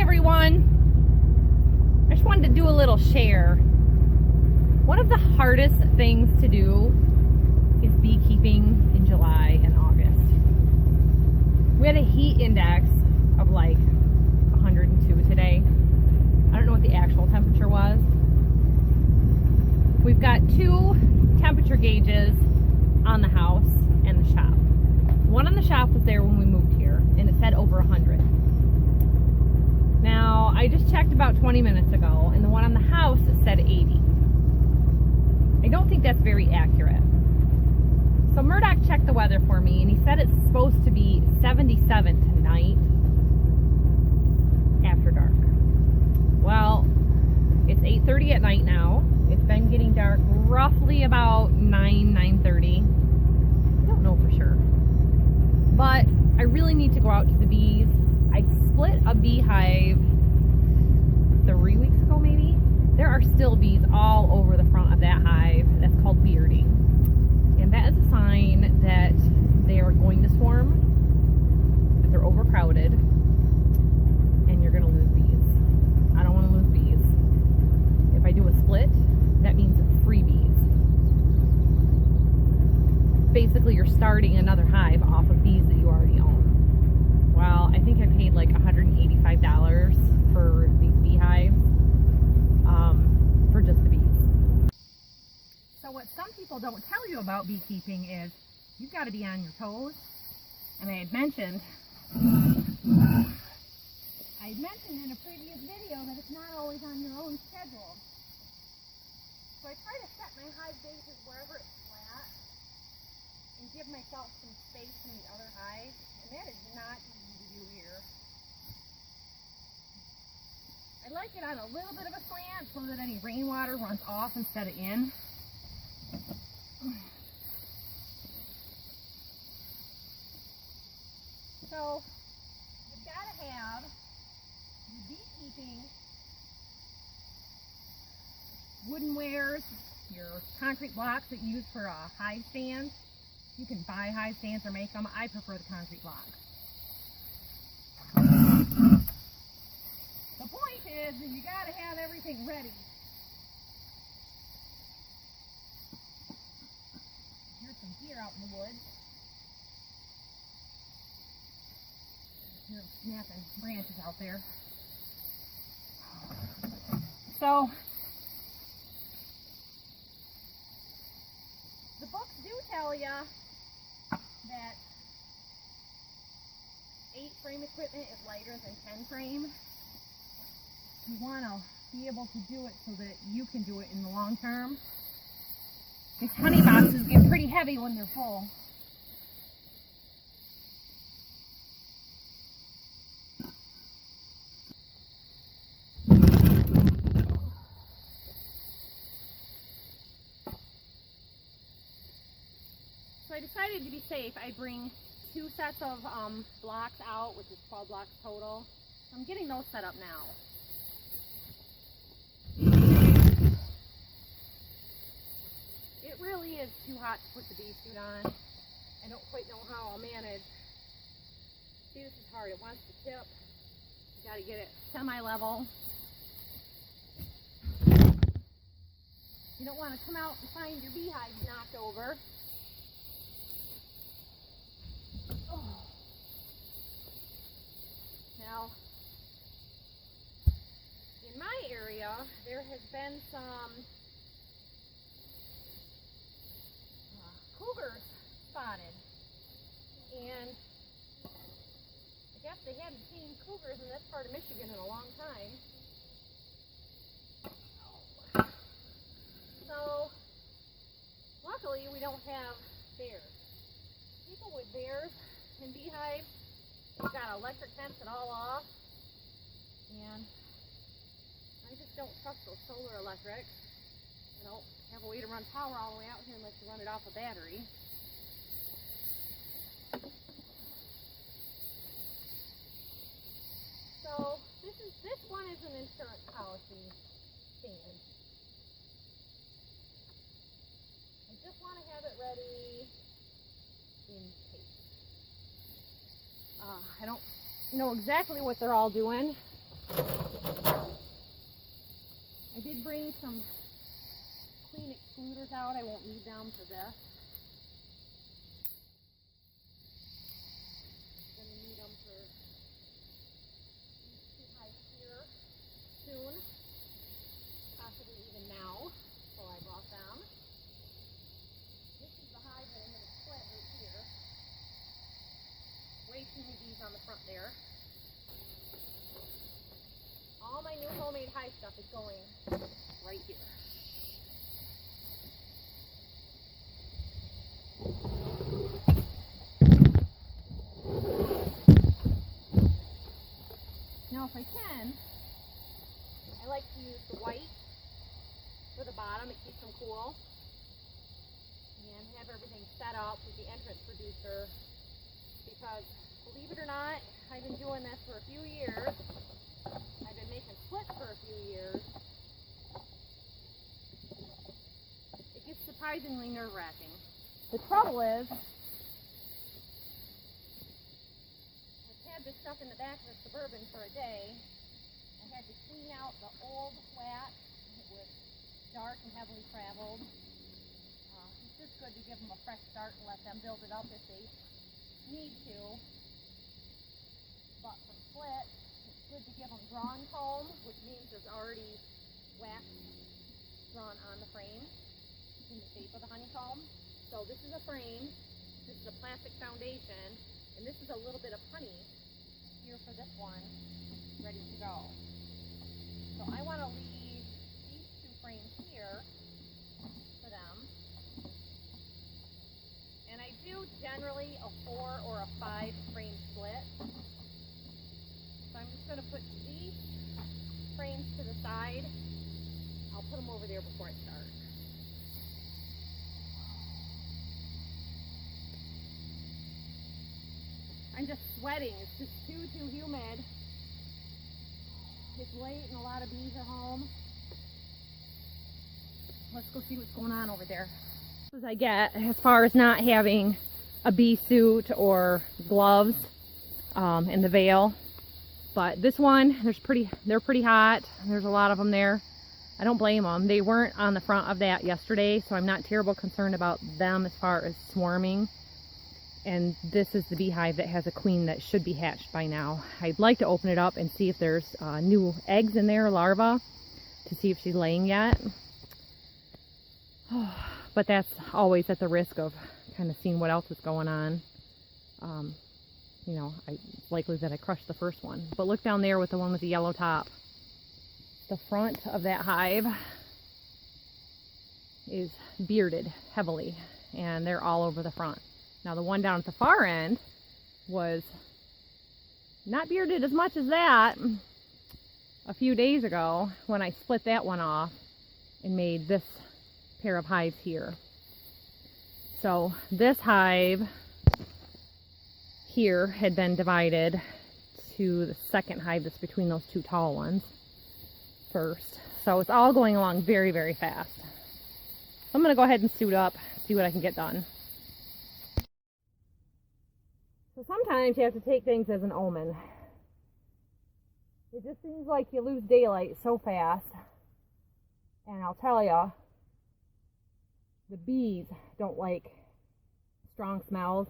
everyone. I just wanted to do a little share. One of the hardest things to do is beekeeping in July and August. We had a heat index of like 102 today. I don't know what the actual temperature was. We've got two temperature gauges on the house and the shop. One on the shop was there when we moved here, and it said over 100. Now, I just checked about 20 minutes ago, and the one on the house said 80. I don't think that's very accurate. So Murdoch checked the weather for me, and he said it's supposed to be 77 tonight after dark. Well, it's 8:30 at night now. It's been getting dark roughly about 9:30. I don't know for sure. But I really need to go out to the bees. I split a beehive 3 weeks ago maybe. There are still bees all over the front of that hive. That's called bearding. And that is a sign that they are going to swarm, that they're overcrowded, and you're going to lose bees. I don't want to lose bees. If I do a split, that means free bees. Basically, you're starting another hive off of bees that you already own. Well, I think I paid like $185 for these beehives, for just the bees. So what some people don't tell you about beekeeping is you've got to be on your toes. And I had mentioned in a previous video that it's not always on your own schedule. So I try to set my hive bases wherever it's flat and give myself some space from the other hive, and that is not easy to do here. I like it on a little bit of a slant so that any rainwater runs off instead of in. So you've got to have your beekeeping wooden wares, your concrete blocks that you use for a hive stand. You can buy hive stands or make them. I prefer the concrete blocks. The point is that you got to have everything ready. Here's some deer out in the woods. They're snapping branches out there. So, the books do tell you that 8-frame equipment is lighter than 10-frame. You want to be able to do it so that you can do it in the long term. These honey boxes get pretty heavy when they're full. So I decided to be safe. I bring 2 sets of blocks out, which is 12 blocks total. I'm getting those set up now. It really is too hot to put the bee suit on. I don't quite know how I'll manage. See, this is hard. It wants to tip. You got to get it semi-level. You don't want to come out and find your beehive knocked over. Now, in my area, there has been some cougars spotted, and I guess they hadn't seen cougars in this part of Michigan in a long time. So, luckily we don't have bears. People with bears and beehives, they've got electric fence it all off, and I just don't trust those solar electrics. I don't have a way to run power all the way out here unless you run it off a battery. So this one is an insurance policy stand. I just want to have it ready in case. I don't know exactly what they're all doing. bring some queen excluders out. I won't need them for this. I'm going to need them for these two hives here soon, possibly even now. So I brought them. This is the hive that I'm going to split right here. Way too many bees on the front there. All my new homemade hive stuff is going right here. Now if I can, I like to use the white for the bottom. It keeps them cool. And have everything set up with the entrance producer, because believe it or not, I've been doing this for a few years. I've been making splits for a few years. It gets surprisingly nerve-wracking. The trouble is, I've had this stuff in the back of the Suburban for a day. I had to clean out the old flat. It was dark and heavily traveled. It's just good to give them a fresh start and let them build it up if they need to. But for splits, it's good to give them drawn comb, which means there's already wax drawn on the frame in the shape of the honeycomb. So this is a frame, this is a plastic foundation, and this is a little bit of honey here for this one, ready to go. So I want to leave these two frames here for them. And I do generally a 4 or a 5 frame split. So I'm just going to put these frames to the side. I'll put them over there before I start. I'm just sweating. It's just too humid. It's late and a lot of bees are home. Let's go see what's going on over there. As I get as far as not having a bee suit or gloves in the veil. But this one, they're pretty hot. There's a lot of them there. I don't blame them. They weren't on the front of that yesterday, so I'm not terrible concerned about them as far as swarming. And this is the beehive that has a queen that should be hatched by now. I'd like to open it up and see if there's new eggs in there, larvae, to see if she's laying yet. But that's always at the risk of kind of seeing what else is going on. You know, it's likely that I crushed the first one. But look down there with the one with the yellow top. The front of that hive is bearded heavily, and they're all over the front. Now the one down at the far end was not bearded as much as that a few days ago when I split that one off and made this pair of hives here. So this hive here had been divided to the second hive that's between those two tall ones first. So it's all going along very, very fast. So I'm going to go ahead and suit up, see what I can get done. So sometimes you have to take things as an omen. It just seems like you lose daylight so fast. And I'll tell you, the bees don't like strong smells.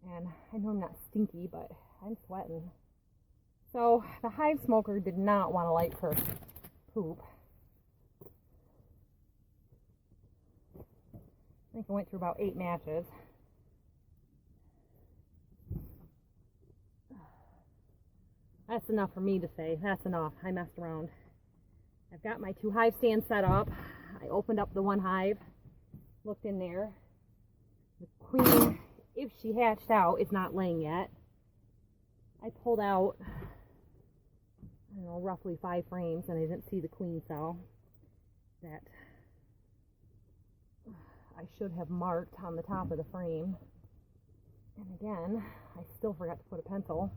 And I know I'm not stinky, but I'm sweating. So the hive smoker did not want to light her poop. I think I went through about 8 matches. That's enough for me to say. That's enough. I messed around. I've got my 2 hive stands set up. I opened up the one hive, looked in there. The queen, if she hatched out, is not laying yet. I pulled out, I don't know, roughly 5 frames, and I didn't see the queen cell that I should have marked on the top of the frame. And again, I still forgot to put a pencil.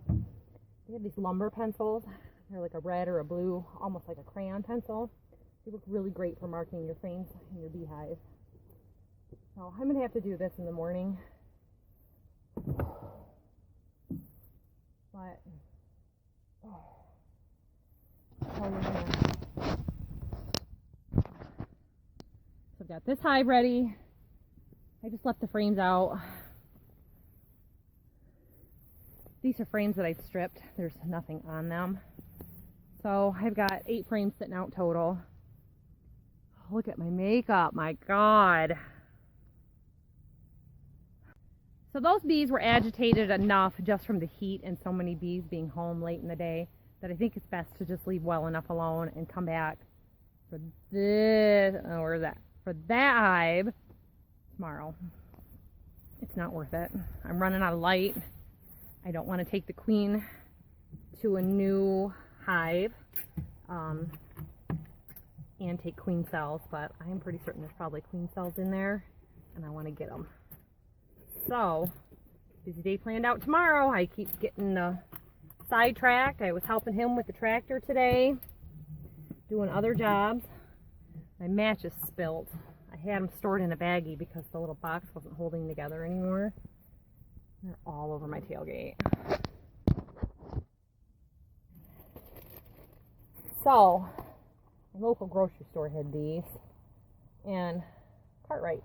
They have these lumber pencils. They're like a red or a blue, almost like a crayon pencil. They work really great for marking your frames in your beehive. So I'm going to have to do this in the morning. But got this hive ready. I just left the frames out. These are frames that I've stripped. There's nothing on them. So I've got 8 frames sitting out total. Oh, look at my makeup, my God. So those bees were agitated enough just from the heat and so many bees being home late in the day that I think it's best to just leave well enough alone and come back for this, for that hive tomorrow. It's not worth it. I'm running out of light. I don't want to take the queen to a new hive and take queen cells, but I am pretty certain there's probably queen cells in there and I want to get them. So, busy day planned out tomorrow. I keep getting sidetracked. I was helping him with the tractor today, doing other jobs. My matches spilt. I had them stored in a baggie because the little box wasn't holding together anymore. They're all over my tailgate. So, the local grocery store had these, and Cartwright.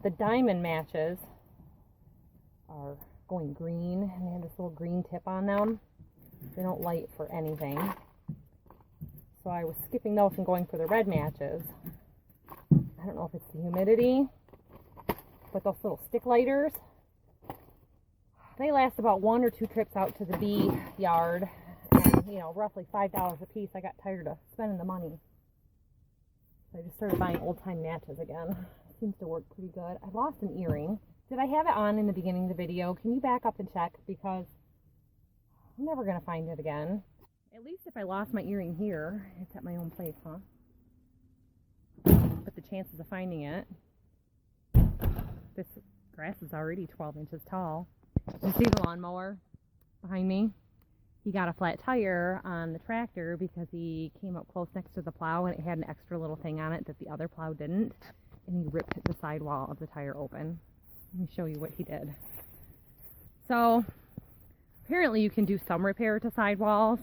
The diamond matches are going green, and they have this little green tip on them. They don't light for anything. So I was skipping those and going for the red matches. I don't know if it's the humidity, but those little stick lighters, they last about 1 or 2 trips out to the bee yard, and you know, roughly $5 a piece. I got tired of spending the money, so I just started buying old-time matches again. It seems to work pretty good. I lost an earring. Did I have it on in the beginning of the video? Can you back up and check, because I'm never going to find it again. At least if I lost my earring here, it's at my own place, huh? But the chances of finding it, this grass is already 12 inches tall. You see the lawnmower behind me? He got a flat tire on the tractor because he came up close next to the plow and it had an extra little thing on it that the other plow didn't. And he ripped the sidewall of the tire open. Let me show you what he did. So, apparently you can do some repair to sidewalls.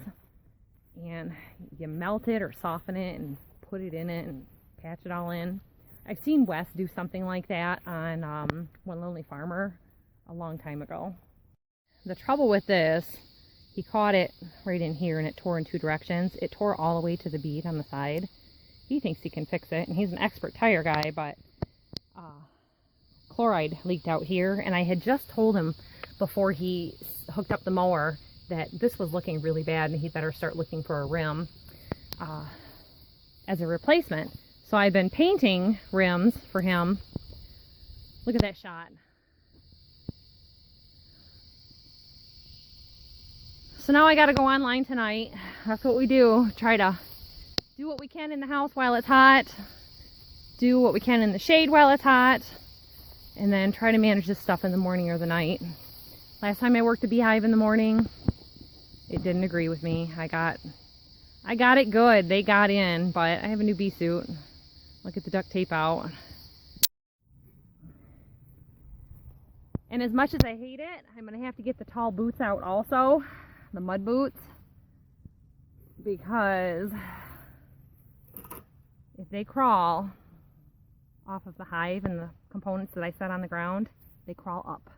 And you melt it or soften it and put it in it and patch it all in. I've seen Wes do something like that on One Lonely Farmer a long time ago. The trouble with this, he caught it right in here and it tore in 2 directions. It tore all the way to the bead on the side. He thinks he can fix it, and he's an expert tire guy, but chloride leaked out here, and I had just told him before he hooked up the mower that this was looking really bad and he better start looking for a rim as a replacement. So I've been painting rims for him. Look at that shot. So now I got to go online tonight. That's what we do. Try to do what we can in the house while it's hot. Do what we can in the shade while it's hot. And then try to manage this stuff in the morning or the night. Last time I worked a beehive in the morning, it didn't agree with me. I got it good. They got in, but I have a new bee suit. Look at the duct tape out. And as much as I hate it, I'm going to have to get the tall boots out also. The mud boots. Because if they crawl off of the hive and the components that I set on the ground, they crawl up.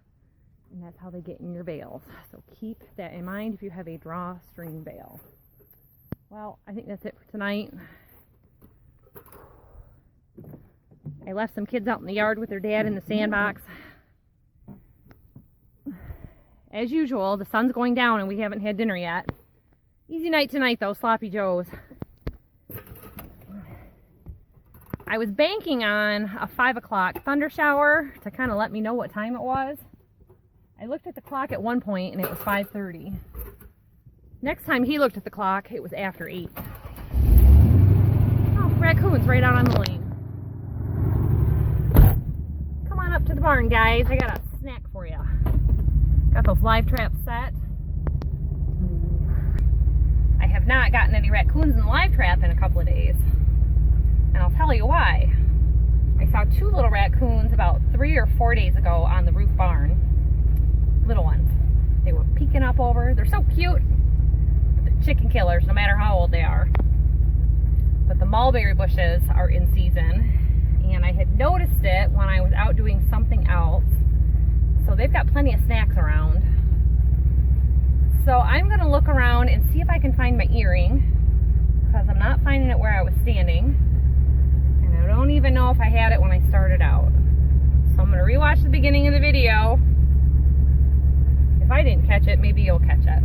And that's how they get in your bales. So keep that in mind if you have a drawstring bale. Well, I think that's it for tonight. I left some kids out in the yard with their dad in the sandbox. As usual, the sun's going down and we haven't had dinner yet. Easy night tonight though, Sloppy Joe's. I was banking on a 5 o'clock thunder shower to kind of let me know what time it was. I looked at the clock at one point and it was 5:30. Next time he looked at the clock, it was after 8. Oh, raccoons right out on the lane. Come on up to the barn, guys. I got a snack for you. Got those live traps set. I have not gotten any raccoons in the live trap in a couple of days. And I'll tell you why. I saw 2 little raccoons about 3 or 4 days ago on the roof barn. Little ones. They were peeking up over. They're so cute. But they're chicken killers no matter how old they are. But the mulberry bushes are in season, and I had noticed it when I was out doing something else. So they've got plenty of snacks around. So I'm going to look around and see if I can find my earring, because I'm not finding it where I was standing, and I don't even know if I had it when I started out. So I'm going to rewatch the beginning of the video. If I didn't catch it, maybe you'll catch it.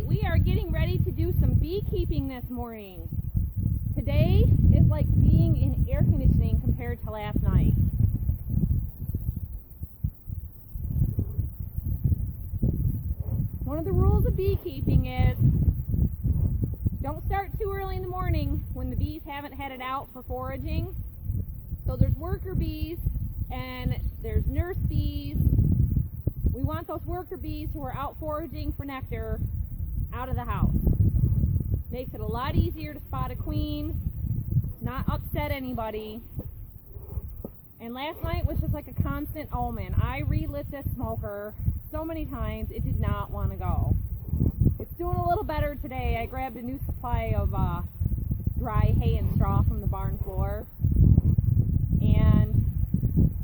We are getting ready to do some beekeeping this morning. Today is like being in air conditioning compared to last night. One of the rules of beekeeping is don't start too early in the morning when the bees haven't headed out for foraging. So there's worker bees and there's nurse bees. We want those worker bees who are out foraging for nectar out of the house. Makes it a lot easier to spot a queen, not upset anybody. And last night was just like a constant omen. I relit this smoker so many times, it did not want to go. It's doing a little better today. I grabbed a new supply of dry hay and straw from the barn floor, and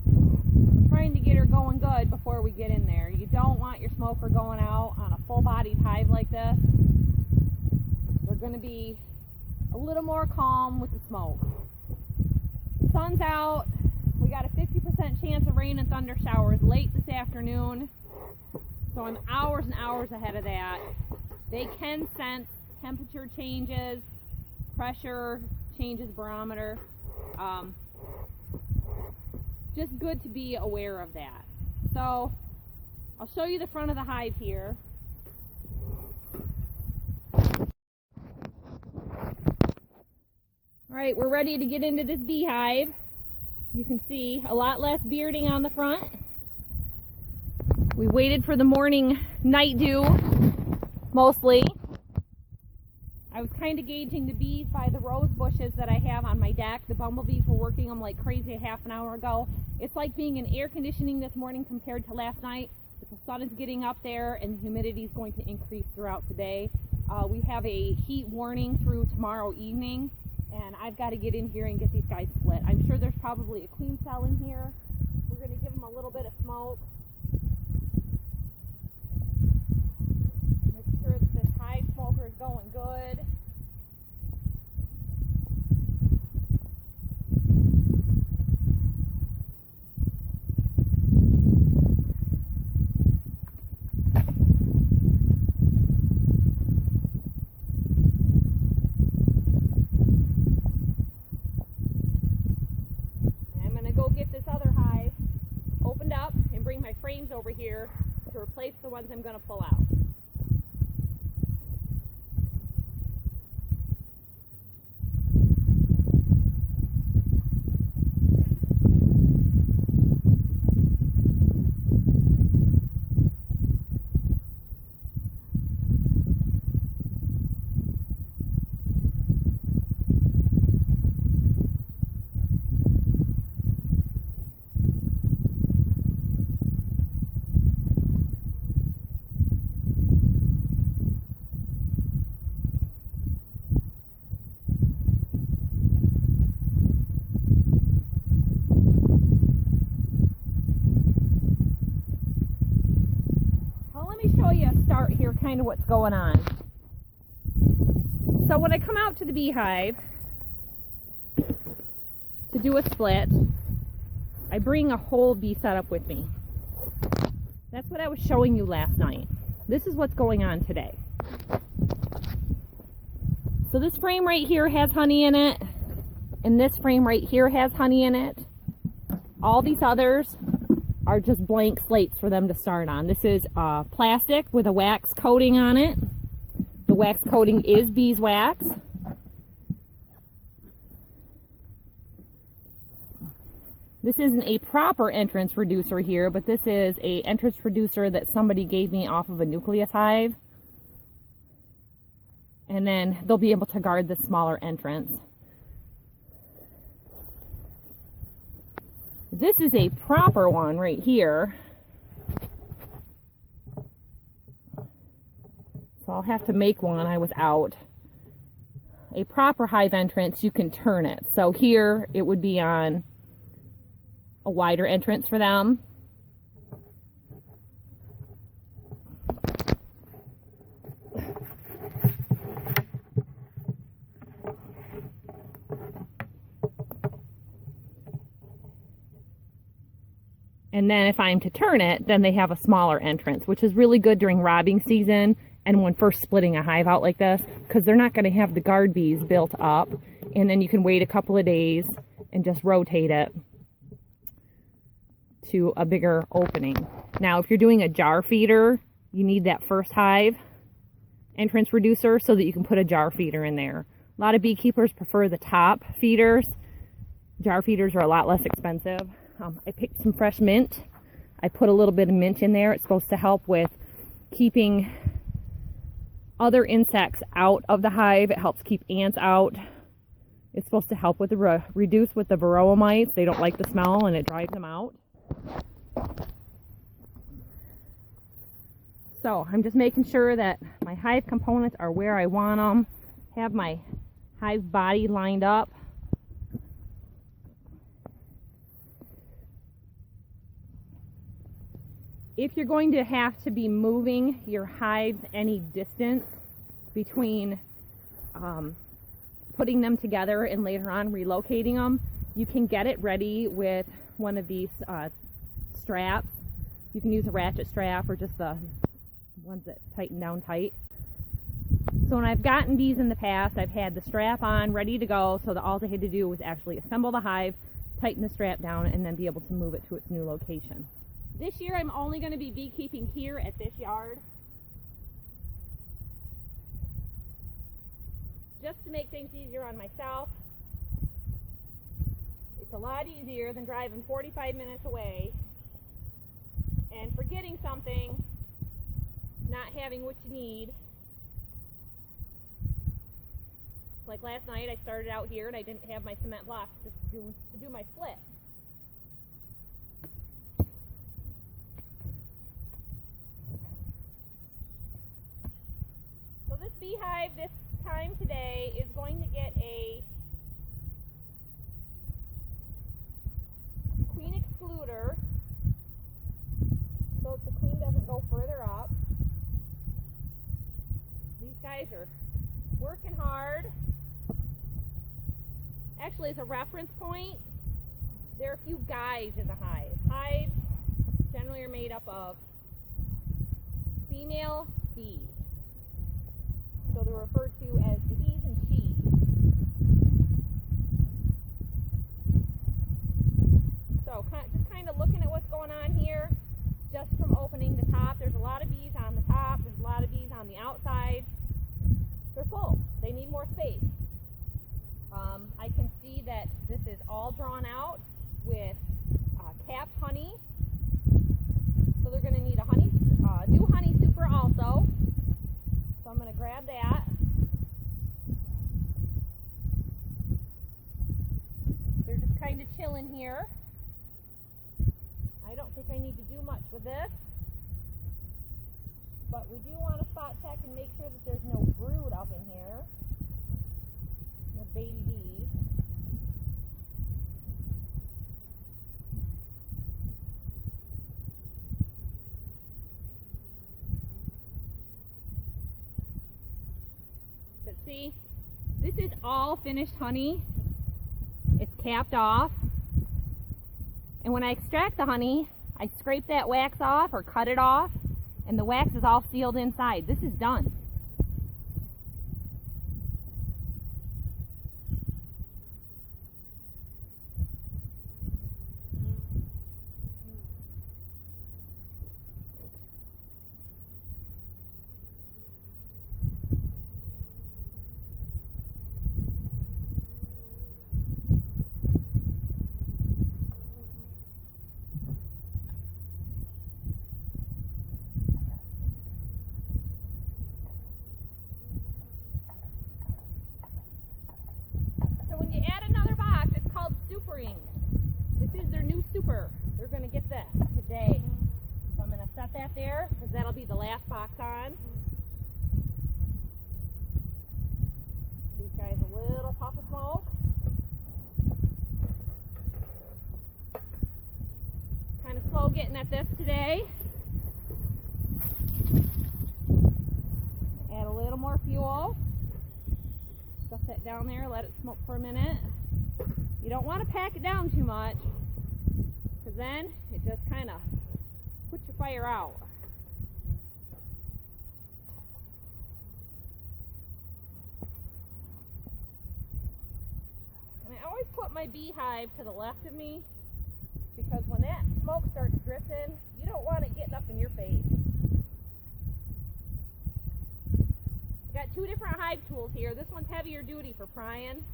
we're trying to get her going good before we get in there. You don't want your smoker going out on a full-bodied hive like this. They're going to be a little more calm with the smoke. The sun's out. We got a 50% chance of rain and thunder showers late this afternoon, so I'm hours and hours ahead of that. They can sense temperature changes, pressure changes, barometer. Just good to be aware of that. So I'll show you the front of the hive here. Alright, we're ready to get into this beehive. You can see a lot less bearding on the front. We waited for the morning night dew, mostly. I was kind of gauging the bees by the rose bushes that I have on my deck. The bumblebees were working them like crazy a half an hour ago. It's like being in air conditioning this morning compared to last night. The sun is getting up there and the humidity is going to increase throughout the day. We have a heat warning through tomorrow evening, and I've got to get in here and get these guys split. I'm sure there's probably a queen cell in here. We're going to give them a little bit of smoke. Make sure that this hive smoker is going good. Over here to replace the ones I'm going to pull out. Start here kind of what's going on. So when I come out to the beehive to do a split, I bring a whole bee setup with me. That's what I was showing you last night. This is what's going on today. So this frame right here has honey in it, and this frame right here has honey in it. All these others are just blank slates for them to start on. This is plastic with a wax coating on it. The wax coating is beeswax. This isn't a proper entrance reducer here, but this is a entrance reducer that somebody gave me off of a nucleus hive. and then they'll be able to guard the smaller entrance. This is a proper one right here. So I'll have to make one. I was out. A proper hive entrance, you can turn it. So here it would be on a wider entrance for them. And then if I'm to turn it, then they have a smaller entrance, which is really good during robbing season and when first splitting a hive out like this, because they're not going to have the guard bees built up. And then you can wait a couple of days and just rotate it to a bigger opening. Now, if you're doing a jar feeder, you need that first hive entrance reducer so that you can put a jar feeder in there. A lot of beekeepers prefer the top feeders. Jar feeders are a lot less expensive. I picked some fresh mint. I put a little bit of mint in there. It's supposed to help with keeping other insects out of the hive. It helps keep ants out. It's supposed to help with the reduce with the varroa mites. They don't like the smell and it drives them out. So I'm just making sure that my hive components are where I want them. Have my hive body lined up. If you're going to have to be moving your hives any distance between putting them together and later on relocating them, you can get it ready with one of these straps. You can use a ratchet strap or just the ones that tighten down tight. So when I've gotten bees in the past, I've had the strap on ready to go, so that all I had to do was actually assemble the hive, tighten the strap down, and then be able to move it to its new location. This year I'm only going to be beekeeping here at this yard, just to make things easier on myself. It's a lot easier than driving 45 minutes away and forgetting something, not having what you need. Like last night I started out here and I didn't have my cement blocks to do my split. So this beehive this time today is going to get a queen excluder so that the queen doesn't go further up. These guys are working hard. Actually, as a reference point, there are a few guys in the hive. Hives generally are made up of female bees. So they're referred to as the he's and she's. So just kind of looking at what's going on here, just from opening the top, there's a lot of bees on the top, there's a lot of bees on the outside. They're full. They need more space. I can see that this is all drawn out with capped honey. So they're going to need a new honey super also. So I'm going to grab that. They're just kind of chilling here. I don't think I need to do much with this. But we do want to spot check and make sure that there's no brood up in here. No baby bees. But see, this is all finished honey. It's capped off. And when I extract the honey, I scrape that wax off or cut it off, and the wax is all sealed inside. This is done. there, because that'll be the last box on. These guys a little puff of smoke. Kind of slow getting at this today. Add a little more fuel. Stuff that down there, let it smoke for a minute. You don't want to pack it down too much, because then it just kind of puts your fire out. And I always put my beehive to the left of me, because when that smoke starts drifting, you don't want it getting up in your face. Got two different hive tools here. This one's heavier duty for prying.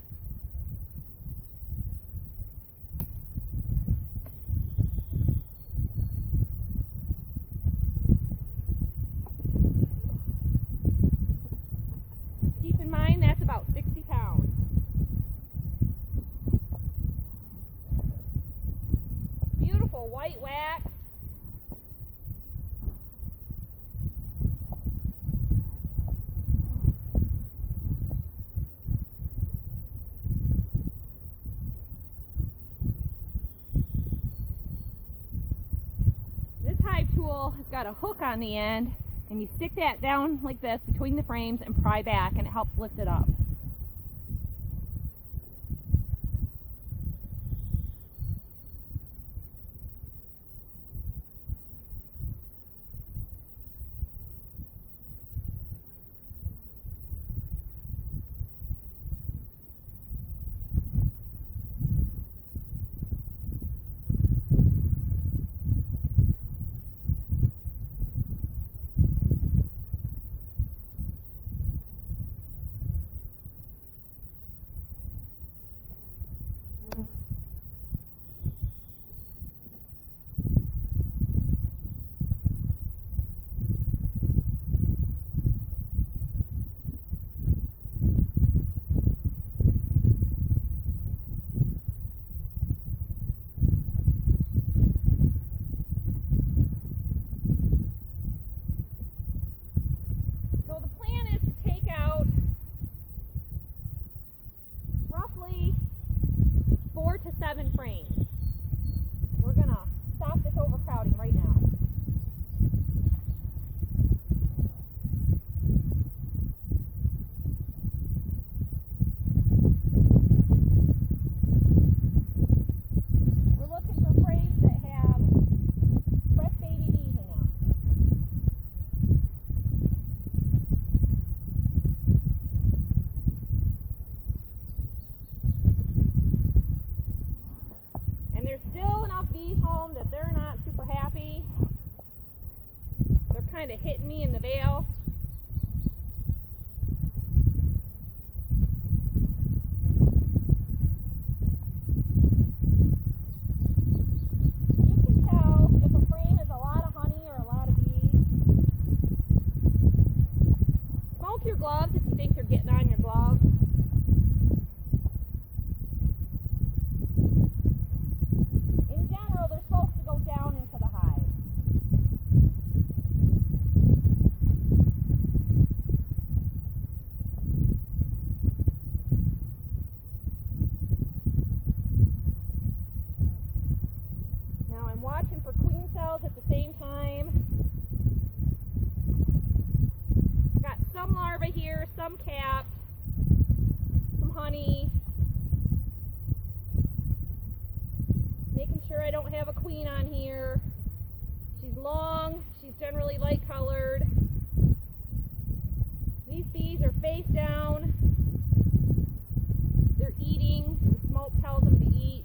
Keep in mind that's about 60 pounds. Beautiful white wax. It's got a hook on the end, and you stick that down like this between the frames and pry back, and it helps lift it up. So the plan is to take out roughly 4 to 7 frames. We're going to stop this overcrowding right now. We're looking for frames that have fresh baby bees in them. And there's still enough bees home that they're not super happy. They're kind of hitting me in the veil. You can tell if a frame is a lot of honey or a lot of bees. Smoke your gloves if you think they're getting on your gloves. In general, they're supposed to go down into the hive. Now I'm watching for queen cells at the same time. Got some larvae here, some capped, some honey. Making sure I don't have a queen on here. She's long, she's generally light colored. These bees are face down. They're eating. The smoke tells them to eat.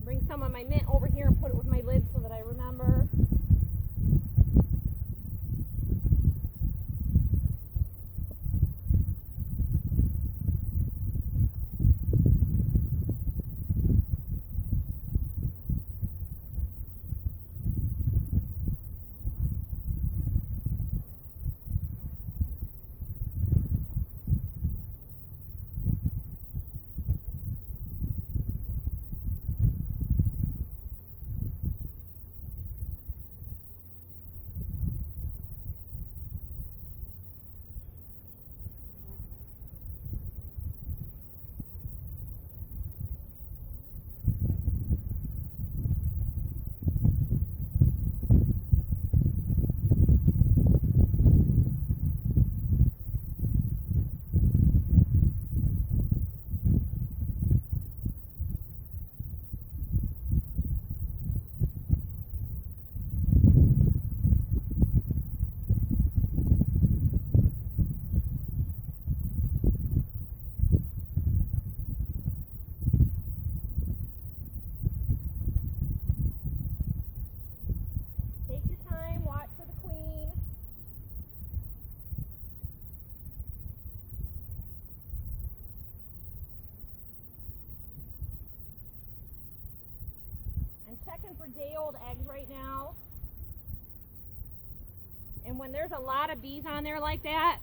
Bring some of my mint over here and put it with my lid so that I remember. checking for day-old eggs right now. And when there's a lot of bees on there like that,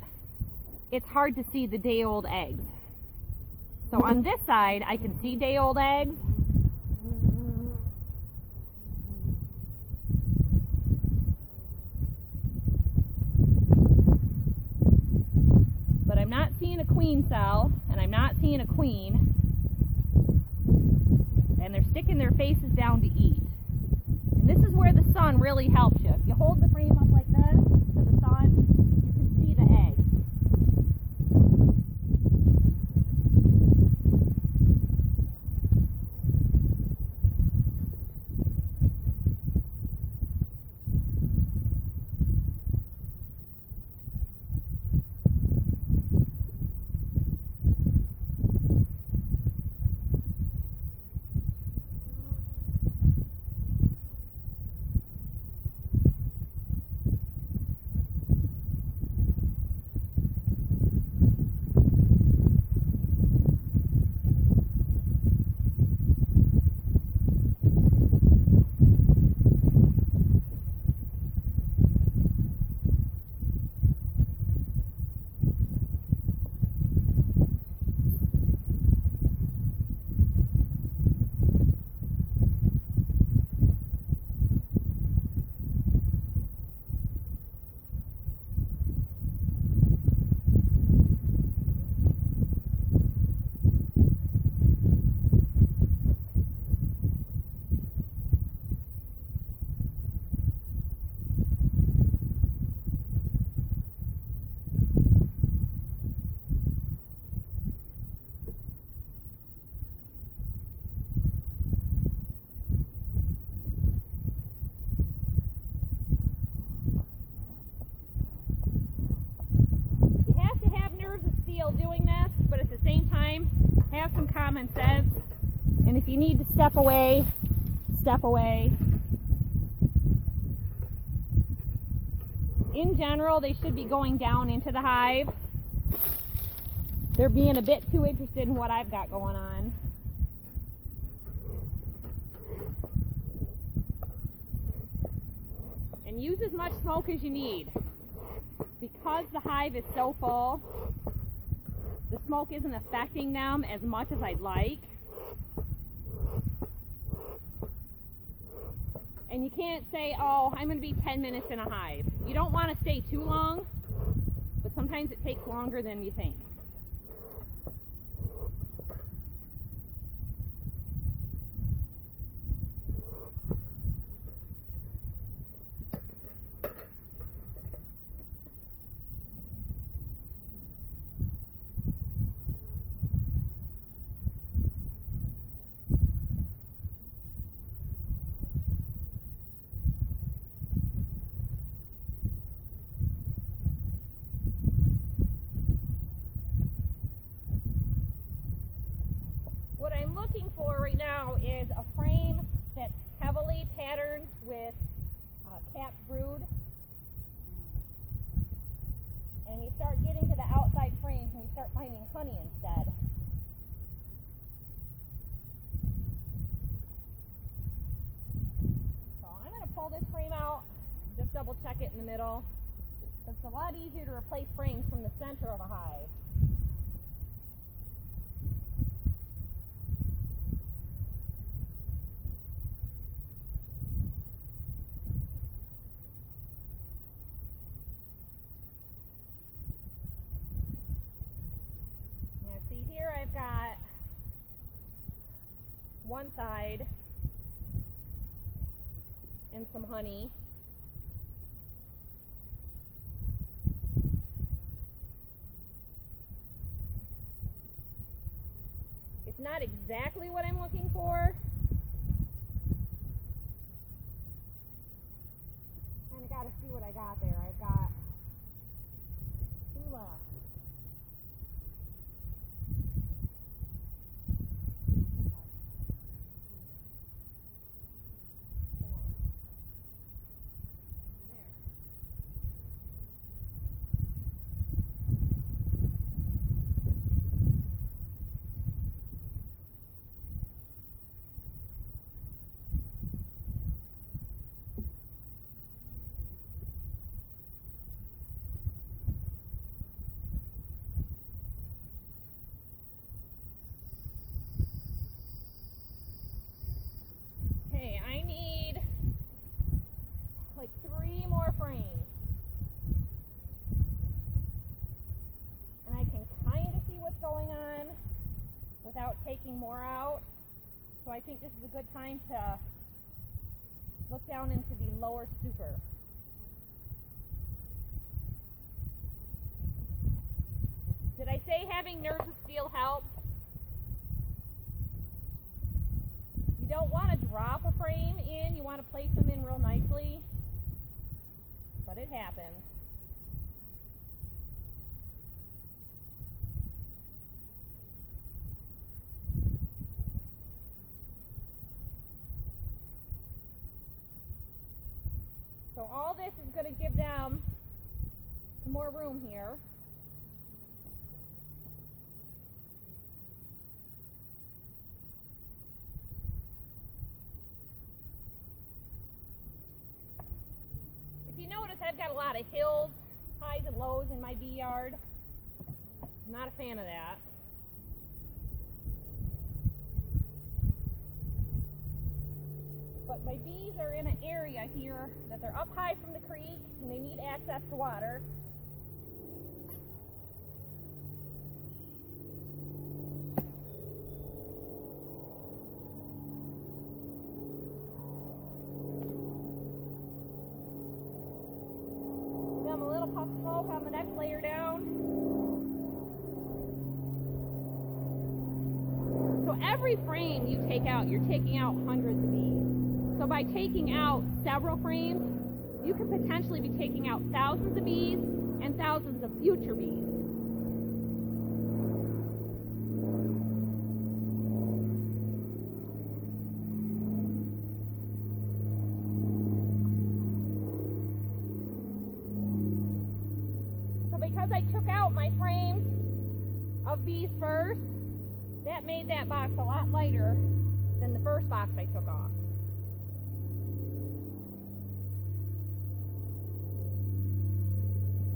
it's hard to see the day-old eggs. So on this side, I can see day-old eggs. But I'm not seeing a queen cell, and I'm not seeing a queen. And they're sticking their faces down to eat. And this is where the sun really helps you. If you hold the frame up like this to the sun, you can see the eggs. Doing this, but at the same time, have some common sense. And if you need to step away, step away. In general, they should be going down into the hive. They're being a bit too interested in what I've got going on. And use as much smoke as you need. Because the hive is so full, the smoke isn't affecting them as much as I'd like. And you can't say, oh, I'm going to be 10 minutes in a hive. You don't want to stay too long, but sometimes it takes longer than you think. What I'm looking for right now is a frame that's heavily patterned with capped brood. And you start getting to the outside frames and you start finding honey instead. So I'm going to pull this frame out, just double check it in the middle. It's a lot easier to replace frames from the center of a hive. See here I've got one side and some honey. It's not exactly what I'm looking for. Kind of got to see what I got there. I've got two left. taking more out. So I think this is a good time to look down into the lower super. Did I say having nerves of steel helps? You don't want to drop a frame in, you want to place them in real nicely, but it happens. So all this is going to give them some more room here. If you notice, I've got a lot of hills, highs and lows in my bee yard. I'm not a fan of that. But my bees are in an area here that they're up high from the creek and they need access to water. Give them a little puff of smoke on the next layer down. So every frame you take out, you're taking out hundreds of bees. So by taking out several frames, you could potentially be taking out thousands of bees and thousands of future bees. So because I took out my frames of bees first, that made that box a lot lighter than the first box I took off.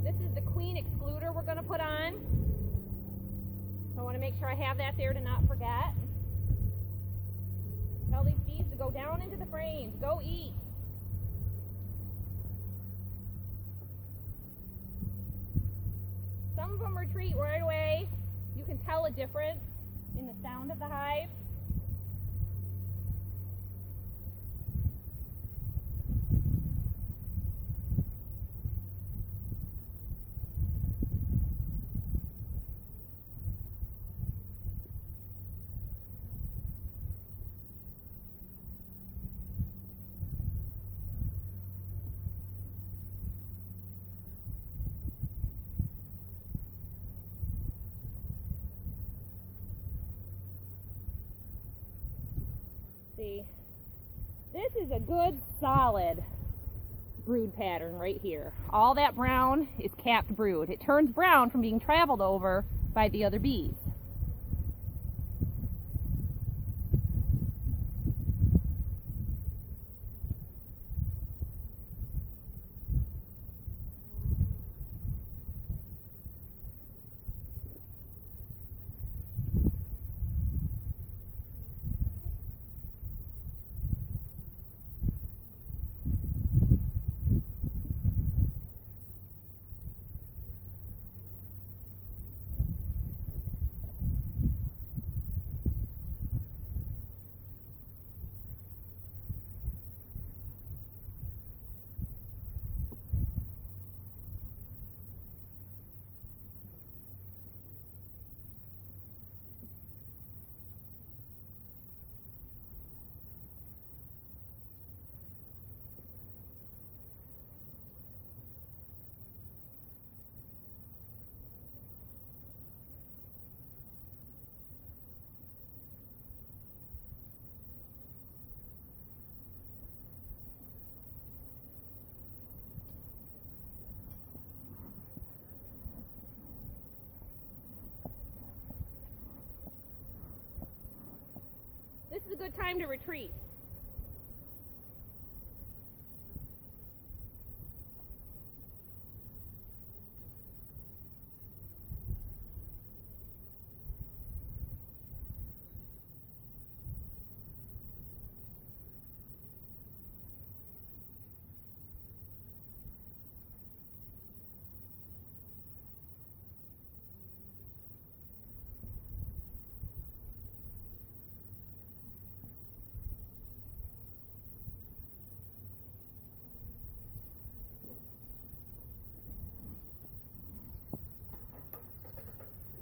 This is the queen excluder we're going to put on. So I want to make sure I have that there to not forget. Tell these bees to go down into the frames. Go eat. Some of them retreat right away. You can tell a difference in the sound of the hive. See, this is a good solid brood pattern right here. All that brown is capped brood. It turns brown from being traveled over by the other bees. This is a good time to retreat.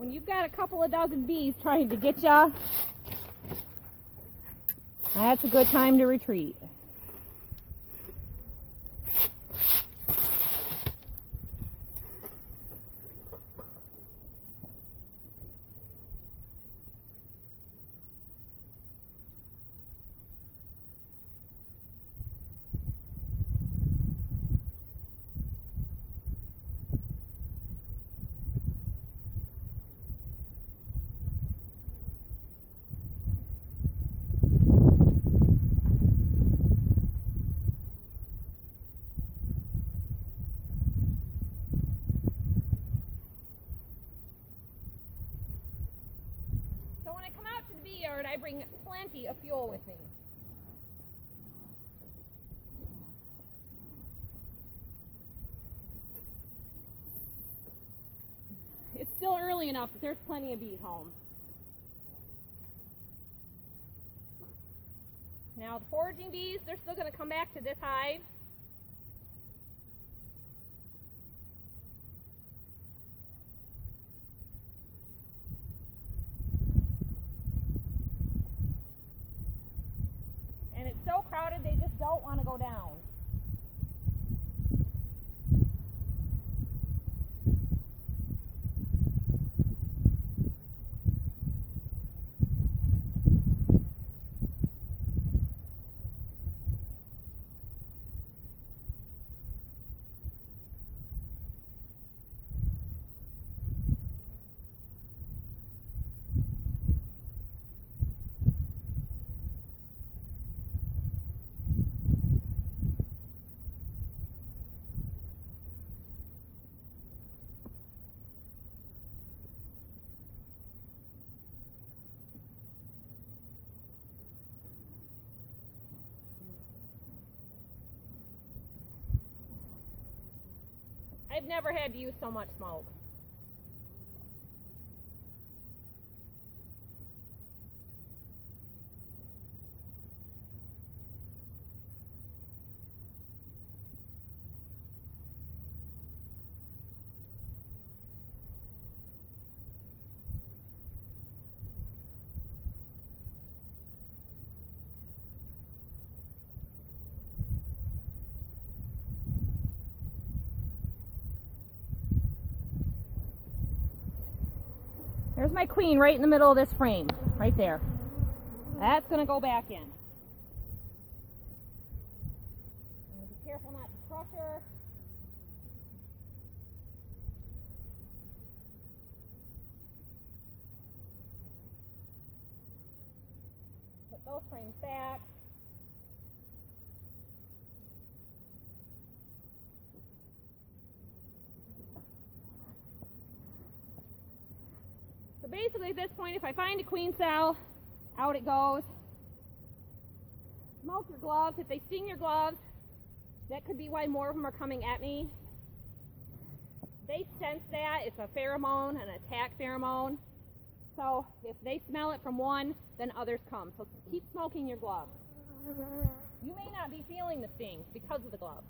when you've got a couple of dozen bees trying to get ya, that's a good time to retreat. When I come out to the bee yard, I bring plenty of fuel with me. It's still early enough that there's plenty of bees home. Now the foraging bees, they're still going to come back to this hive. And it's so crowded, they just don't want to go down. I've never had to use so much smoke. There's my queen right in the middle of this frame, right there. That's going to go back in. Be careful not to crush her. Put those frames back. So basically at this point, if I find a queen cell, out it goes. Smoke your gloves. If they sting your gloves, that could be why more of them are coming at me. They sense that. It's a pheromone, an attack pheromone. So if they smell it from one, then others come. So keep smoking your gloves. You may not be feeling the stings because of the gloves.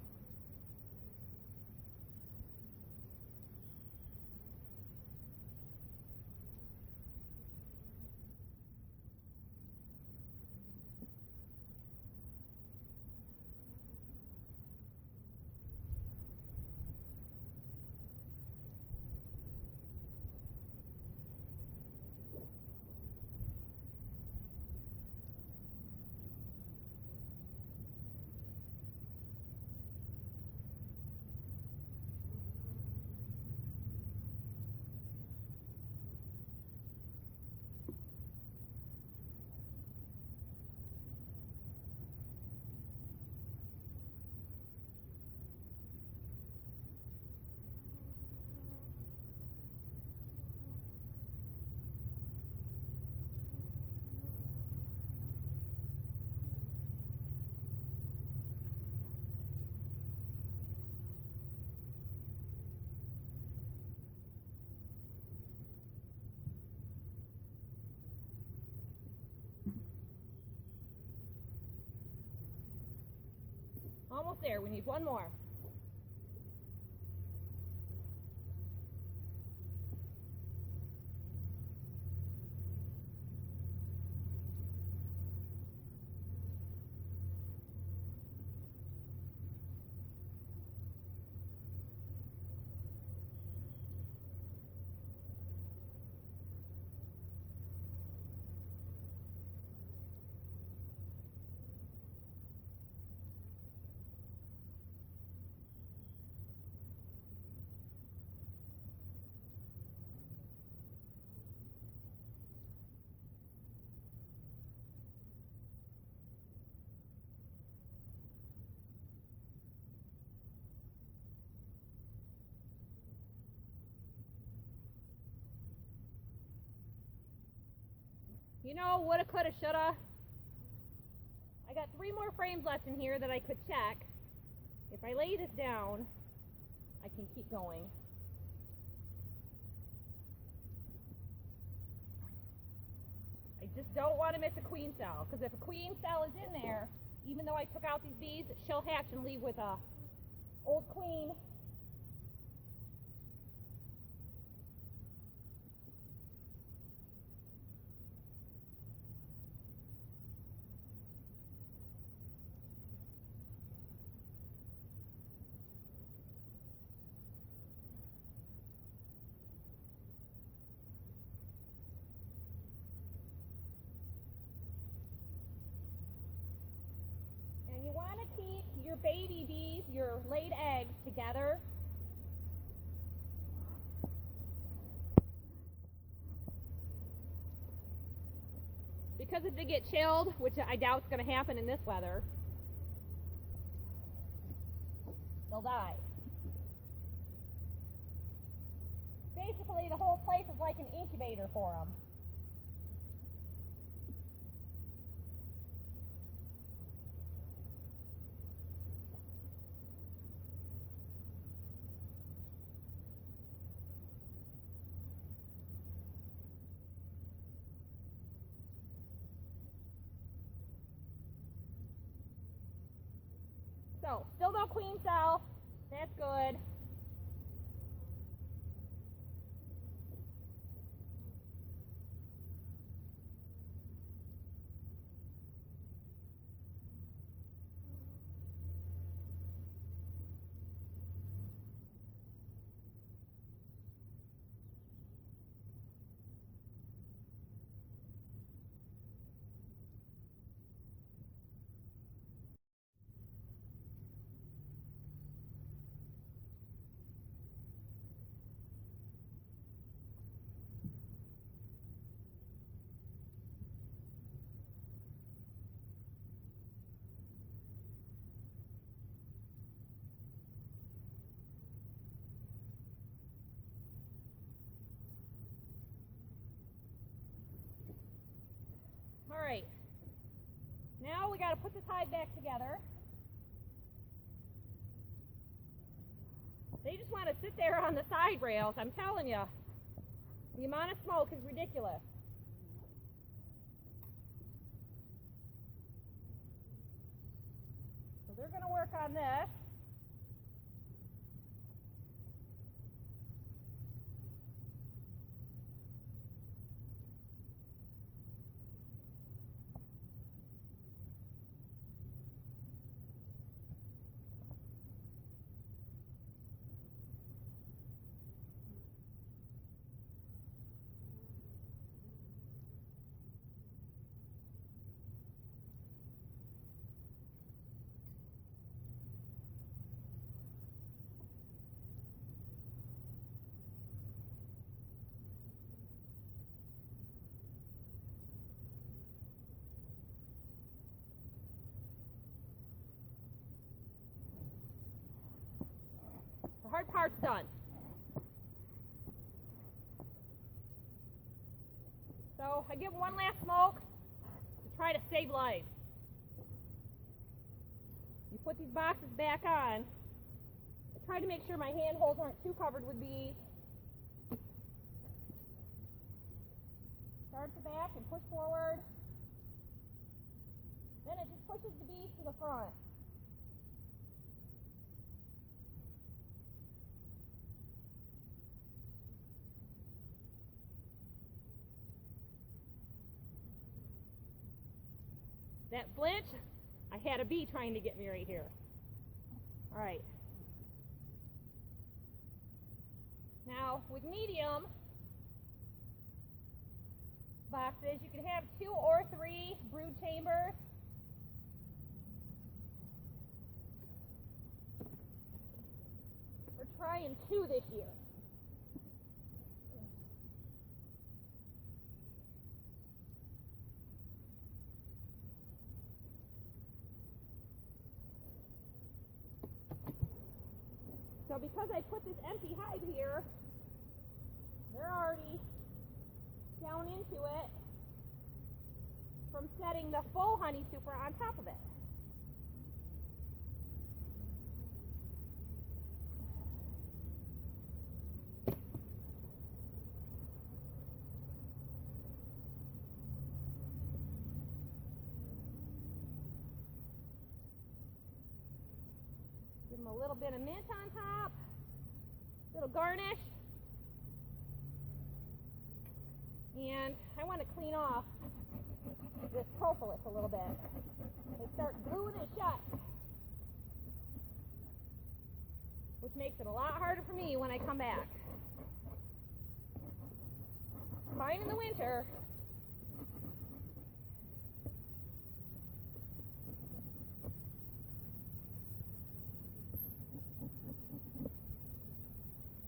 Almost there. We need one more. You know, woulda, coulda, shoulda. I got 3 more frames left in here that I could check. If I lay this down, I can keep going. I just don't want to miss a queen cell, because if a queen cell is in there, even though I took out these bees, she'll hatch and leave with a old queen. And you want to keep your baby bees, your laid eggs, together. Because if they get chilled, which I doubt is going to happen in this weather, they'll die. Basically, the whole place is like an incubator for them. So, still no queen cell. That's good. Alright, now we got to put this hive back together. They just want to sit there on the side rails, I'm telling you. The amount of smoke is ridiculous. So they're going to work on this. The hard part's done. So I give one last smoke to try to save life. You put these boxes back on. I try to make sure my handholds aren't too covered with bees. Start at the back and push forward. Then it just pushes the bees to the front. That flinch, I had a bee trying to get me right here. Alright. Now, with medium boxes, you can have 2 or 3 brood chambers. We're trying 2 this year. So because I put this empty hive here, they're already down into it. from setting the full honey super on top of it. Give them a little bit of mint on top, little garnish. And I want to clean off this propolis a little bit. I start gluing it shut, which makes it a lot harder for me when I come back. Fine in the winter.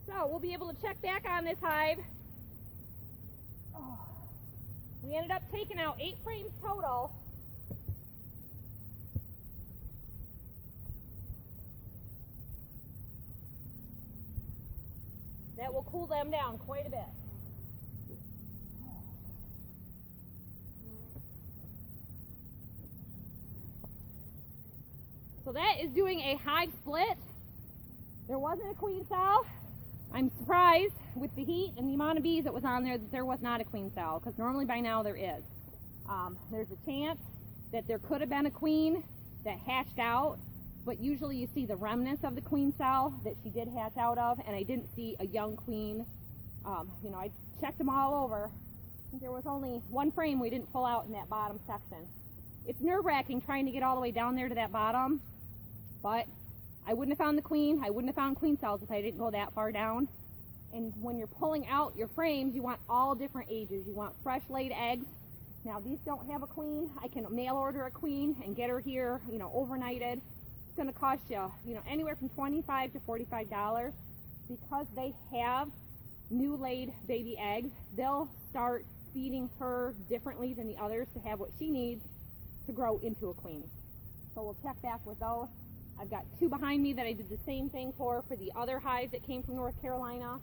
So we'll be able to check back on this hive. We ended up taking out 8 frames total. That will cool them down quite a bit. So that is doing a hive split. There wasn't a queen cell. I'm surprised with the heat and the amount of bees that was on there that there was not a queen cell, because normally by now there is. There's a chance that there could have been a queen that hatched out, but usually you see the remnants of the queen cell that she did hatch out of, and I didn't see a young queen. You know, I checked them all over. I think there was only one frame we didn't pull out in that bottom section. It's nerve-wracking trying to get all the way down there to that bottom, but I wouldn't have found the queen. I wouldn't have found queen cells if I didn't go that far down. And when you're pulling out your frames, you want all different ages. You want fresh laid eggs. Now these don't have a queen. I can mail order a queen and get her here, you know, overnighted. It's going to cost you, you know, anywhere from $25 to $45. Because they have new laid baby eggs, they'll start feeding her differently than the others to have what she needs to grow into a queen. So we'll check back with those. I've got 2 behind me that I did the same thing for the other hive that came from North Carolina.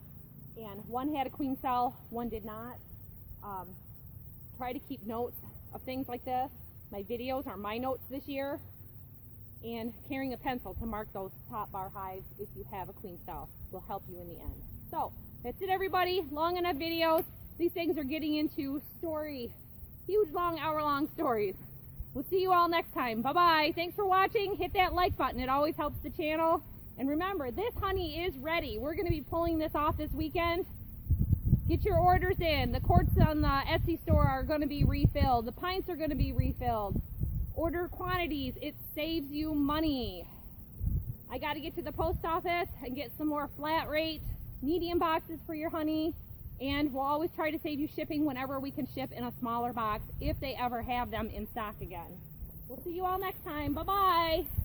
And one had a queen cell, one did not. Try to keep notes of things like this. My videos are my notes this year. And carrying a pencil to mark those top bar hives if you have a queen cell will help you in the end. So, that's it everybody. Long enough videos. These things are getting into huge long hour-long stories. We'll see you all next time. Bye-bye. Thanks for watching. Hit that like button. It always helps the channel. And remember, this honey is ready. We're going to be pulling this off this weekend. Get your orders in. The quarts on the Etsy store are going to be refilled. The pints are going to be refilled. Order quantities. It saves you money. I got to get to the post office and get some more flat rate medium boxes for your honey. And we'll always try to save you shipping whenever we can ship in a smaller box if they ever have them in stock again. We'll see you all next time. Bye-bye.